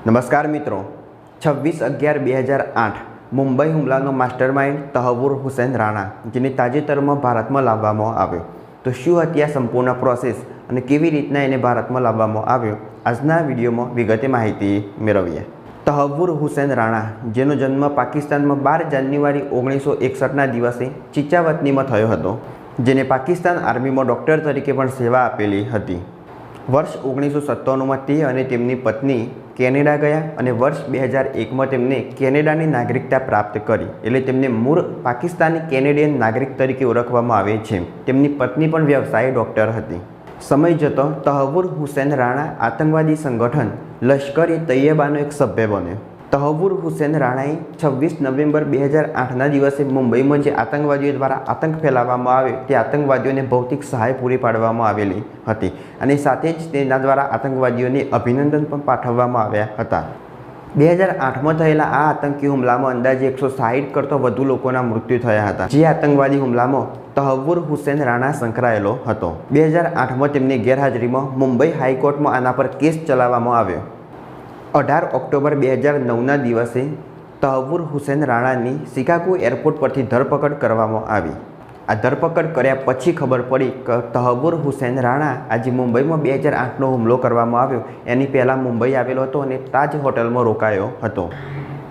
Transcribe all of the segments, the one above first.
નમસ્કાર મિત્રો, 26/11/2008 મુંબઈ હુમલાનો માસ્ટરમાઇન્ડ તહવ્વુર હુસૈન રાણા, જેને તાજેતરમાં ભારતમાં લાવવામાં આવ્યો. તો શું હતી આ સંપૂર્ણ પ્રોસેસ અને કેવી રીતના એને ભારતમાં લાવવામાં આવ્યો, આજના વિડીયોમાં વિગતે માહિતી મેળવીએ. તહવ્વુર હુસૈન રાણા, જેનો જન્મ પાકિસ્તાનમાં 12 જાન્યુઆરી 1961ના દિવસે ચિચાવતનીમાં થયો હતો, જેને પાકિસ્તાન આર્મીમાં ડૉક્ટર તરીકે પણ સેવા આપેલી હતી. વર્ષ 1997માં તે અને તેમની પત્ની કેનેડા ગયા અને વર્ષ 2001માં તેમને કેનેડાની નાગરિકતા પ્રાપ્ત કરી. એટલે તેમને મૂળ પાકિસ્તાની કેનેડિયન નાગરિક તરીકે ઓળખવામાં આવે છે. તેમની પત્ની પણ વ્યવસાય ડૉક્ટર હતી. સમય જતો તહવ્વુર હુસૈન રાણા આતંકવાદી સંગઠન લશ્કર-એ-તૈયબાનો એક સભ્ય બન્યો. તહવ્વુર હુસૈન રાણાએ 26 નવેમ્બર 2008ના દિવસે મુંબઈમાં જે આતંકવાદીઓ દ્વારા આતંક ફેલાવવામાં આવે તે આતંકવાદીઓને ભૌતિક સહાય પૂરી પાડવામાં આવેલી હતી અને સાથે જ તેના દ્વારા આતંકવાદીઓને અભિનંદન પણ પાઠવવામાં આવ્યા હતા. 2008માં થયેલા આ આતંકી હુમલામાં અંદાજે 160 કરતાં વધુ લોકોના મૃત્યુ થયા હતા. જે આતંકવાદી હુમલામાં તહવ્વુર હુસૈન રાણા સંકળાયેલો હતો. 2008માં તેમની ગેરહાજરીમાં મુંબઈ હાઈકોર્ટમાં આના પર કેસ ચલાવવામાં આવ્યો. 18 ઓક્ટોબર 2009ના દિવસે તહવ્વુર હુસૈન રાણાની શિકાગો એરપોર્ટ પરથી ધરપકડ કરવામાં આવી. આ ધરપકડ કર્યા પછી ખબર પડી કે તહવ્વુર હુસૈન રાણા આજે મુંબઈમાં 2008નો હુમલો કરવામાં આવ્યો એની પહેલાં મુંબઈ આવેલો હતો અને તાજ હોટલમાં રોકાયો હતો.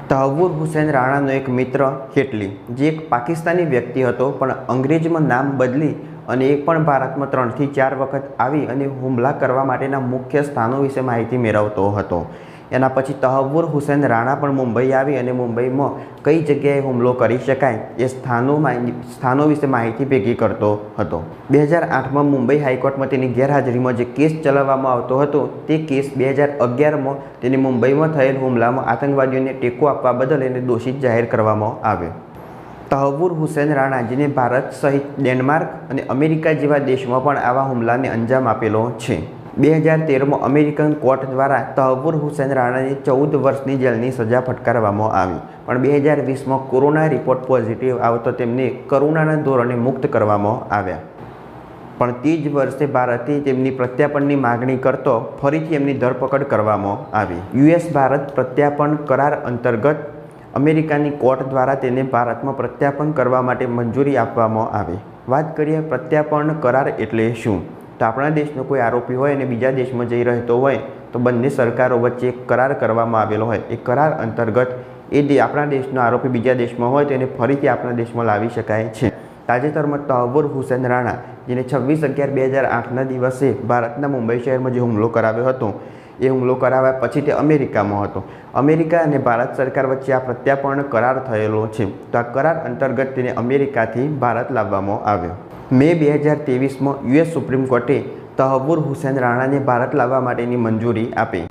તહવ્વુર હુસૈન રાણાનો એક મિત્ર હેટલી, જે એક પાકિસ્તાની વ્યક્તિ હતો પણ અંગ્રેજીમાં નામ બદલી અને એ પણ ભારતમાં 3 થી 4 વખત આવી અને હુમલા કરવા માટેના મુખ્ય સ્થાનો વિશે માહિતી મેળવતો હતો. એના પછી તહવ્વુર હુસૈન રાણા પણ મુંબઈ આવી અને મુંબઈમાં કઈ જગ્યાએ હુમલો કરી શકાય એ સ્થાનો વિશે માહિતી ભેગી કરતો હતો. 2008માં મુંબઈ હાઈકોર્ટમાં તેની ગેરહાજરીમાં જે કેસ ચલાવવામાં આવતો હતો તે કેસ 2011માં તેની મુંબઈમાં થયેલ હુમલામાં આતંકવાદીઓને ટેકો આપવા બદલ એને દોષિત જાહેર કરવામાં આવ્યો. તહવ્વુર હુસૈન રાણા, જેને ભારત સહિત ડેનમાર્ક અને અમેરિકા જેવા દેશમાં પણ આવા હુમલાને અંજામ આપેલો છે. 2013માં અમેરિકન કોર્ટ દ્વારા તહવ્વુર હુસૈન રાણાને 14 વર્ષની જેલની સજા ફટકારવામાં આવી. પણ 2020માં કોરોના રિપોર્ટ પોઝિટિવ આવતો તેમને કરુણાના ધોરણે મુક્ત કરવામાં આવ્યા. પણ તે જ વર્ષે ભારતે તેમની પ્રત્યાર્પણની માગણી કરતો ફરીથી એમની ધરપકડ કરવામાં આવી. US ભારત પ્રત્યાર્પણ કરાર અંતર્ગત અમેરિકાની કોર્ટ દ્વારા તેને ભારતમાં પ્રત્યાર્પણ કરવા માટે મંજૂરી આપવામાં આવી. વાત કરીએ પ્રત્યાર્પણ કરાર એટલે શું, તો આપણા દેશનો કોઈ આરોપી હોય અને બીજા દેશમાં જઈ રહેતો હોય તો બંને સરકારો વચ્ચે એક કરાર કરવામાં આવેલો હોય. એ કરાર અંતર્ગત આપણા દેશનો આરોપી બીજા દેશમાં હોય તો એને ફરીથી આપણા દેશમાં લાવી શકાય છે. તાજેતરમાં તહવ્વુર હુસૈન રાણા, જેને 26/11/2008ના દિવસે ભારતના મુંબઈ શહેરમાં જે હુમલો કરાવ્યો હતો એ હુમલો કરાવ્યા પછી તે અમેરિકામાં હતો. અમેરિકા અને ભારત સરકાર વચ્ચે આ પ્રત્યાર્પણ કરાર થયેલો છે. તો આ કરાર અંતર્ગત તેને અમેરિકાથી ભારત લાવવામાં આવ્યો. મે 2023માં US સુપ્રીમ કોર્ટે તહવ્વુર હુસૈન રાણાને ભારત લાવવા માટેની મંજૂરી આપી.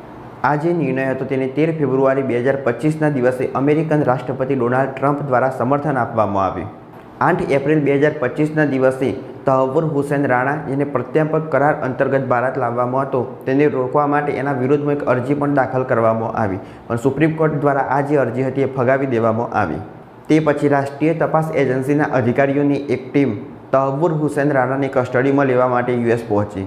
આ જે નિર્ણય હતો તેને 13 ફેબ્રુઆરી 2025ના દિવસે અમેરિકન રાષ્ટ્રપતિ ડોનાલ્ડ ટ્રમ્પ દ્વારા સમર્થન આપવામાં આવ્યું. 8 એપ્રિલ 2025ના દિવસે તહવ્વુર હુસૈન રાણા, જેને પ્રત્યાર્પણ કરાર અંતર્ગત ભારત લાવવામાં હતો, તેને રોકવા માટે એના વિરુદ્ધમાં એક અરજી પણ દાખલ કરવામાં આવી. પણ સુપ્રીમ કોર્ટ દ્વારા આ જે અરજી હતી એ ફગાવી દેવામાં આવી. તે પછી રાષ્ટ્રીય તપાસ એજન્સીના અધિકારીઓની એક ટીમ તહવ્વુર હુસૈન રાણાની કસ્ટડીમાં લેવા માટે US પહોંચી.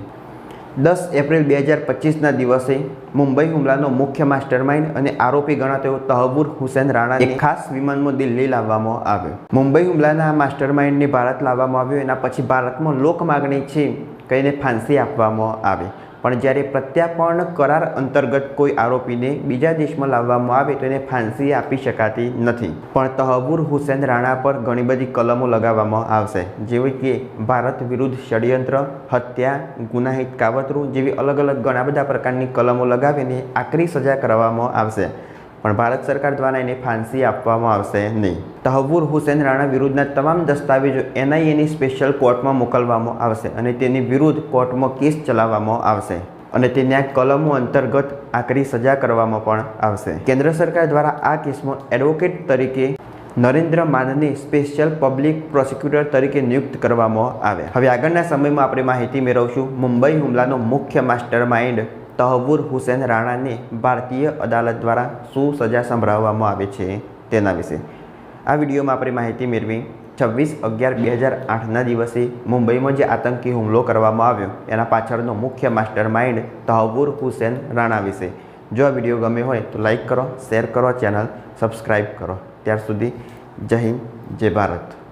10 એપ્રિલ 2025ના દિવસે મુંબઈ હુમલાનો મુખ્ય માસ્ટરમાઇન્ડ અને આરોપી ગણાતો તહવ્વુર હુસૈન રાણાને એક ખાસ વિમાનમાં દિલ્હી લાવવામાં આવ્યો. મુંબઈ હુમલાના માસ્ટરમાઇન્ડને ભારત લાવવામાં આવ્યો. એના પછી ભારતમાં લોક માગણી છે કહીને ફાંસી આપવામાં આવી. પણ જ્યારે પ્રત્યાર્પણ કરાર અંતર્ગત કોઈ આરોપીને બીજા દેશમાં લાવવામાં આવે તો એને ફાંસી આપી શકાતી નથી. પણ તહવ્વુર હુસૈન રાણા પર ઘણી બધી કલમો લગાવવામાં આવશે, જેવી કે ભારત વિરુદ્ધ ષડયંત્ર, હત્યા, ગુનાહિત કાવતરું જેવી અલગ અલગ ઘણા બધા પ્રકારની કલમો લગાવીને આકરી સજા કરવામાં આવશે. પણ ભારત સરકાર દ્વારા એને ફાંસી આપવામાં આવશે નહીં. તહવ્વુર હુસૈન રાણા વિરુદ્ધના તમામ દસ્તાવેજો NIAની સ્પેશિયલ કોર્ટમાં મોકલવામાં આવશે અને તેની વિરુદ્ધ કોર્ટમાં કેસ ચલાવવામાં આવશે અને તેને આ કલમો અંતર્ગત આકરી સજા કરવામાં પણ આવશે. કેન્દ્ર સરકાર દ્વારા આ કેસમાં એડવોકેટ તરીકે નરેન્દ્ર માનને સ્પેશિયલ પબ્લિક પ્રોસિક્યુટર તરીકે નિયુક્ત કરવામાં આવ્યા. હવે આગળના સમયમાં આપણે માહિતી મેળવશું મુંબઈ હુમલાનો મુખ્ય માસ્ટરમાઇન્ડ તહવ્વુર હુસૈન રાણાને ભારતીય અદાલત દ્વારા શું સજા સંભળાવવામાં આવે છે તેના વિશે. આ વિડીયોમાં આપણે માહિતી મેળવી 26/11/2008ના દિવસે મુંબઈમાં જે આતંકી હુમલો કરવામાં આવ્યો એના પાછળનો મુખ્ય માસ્ટરમાઇન્ડ તહવ્વુર હુસૈન રાણા વિશે. જો આ વિડીયો ગમે હોય તો લાઈક કરો, શેર કરો, ચેનલ સબસ્ક્રાઈબ કરો. ત્યાર સુધી જય હિન્દ, જય ભારત.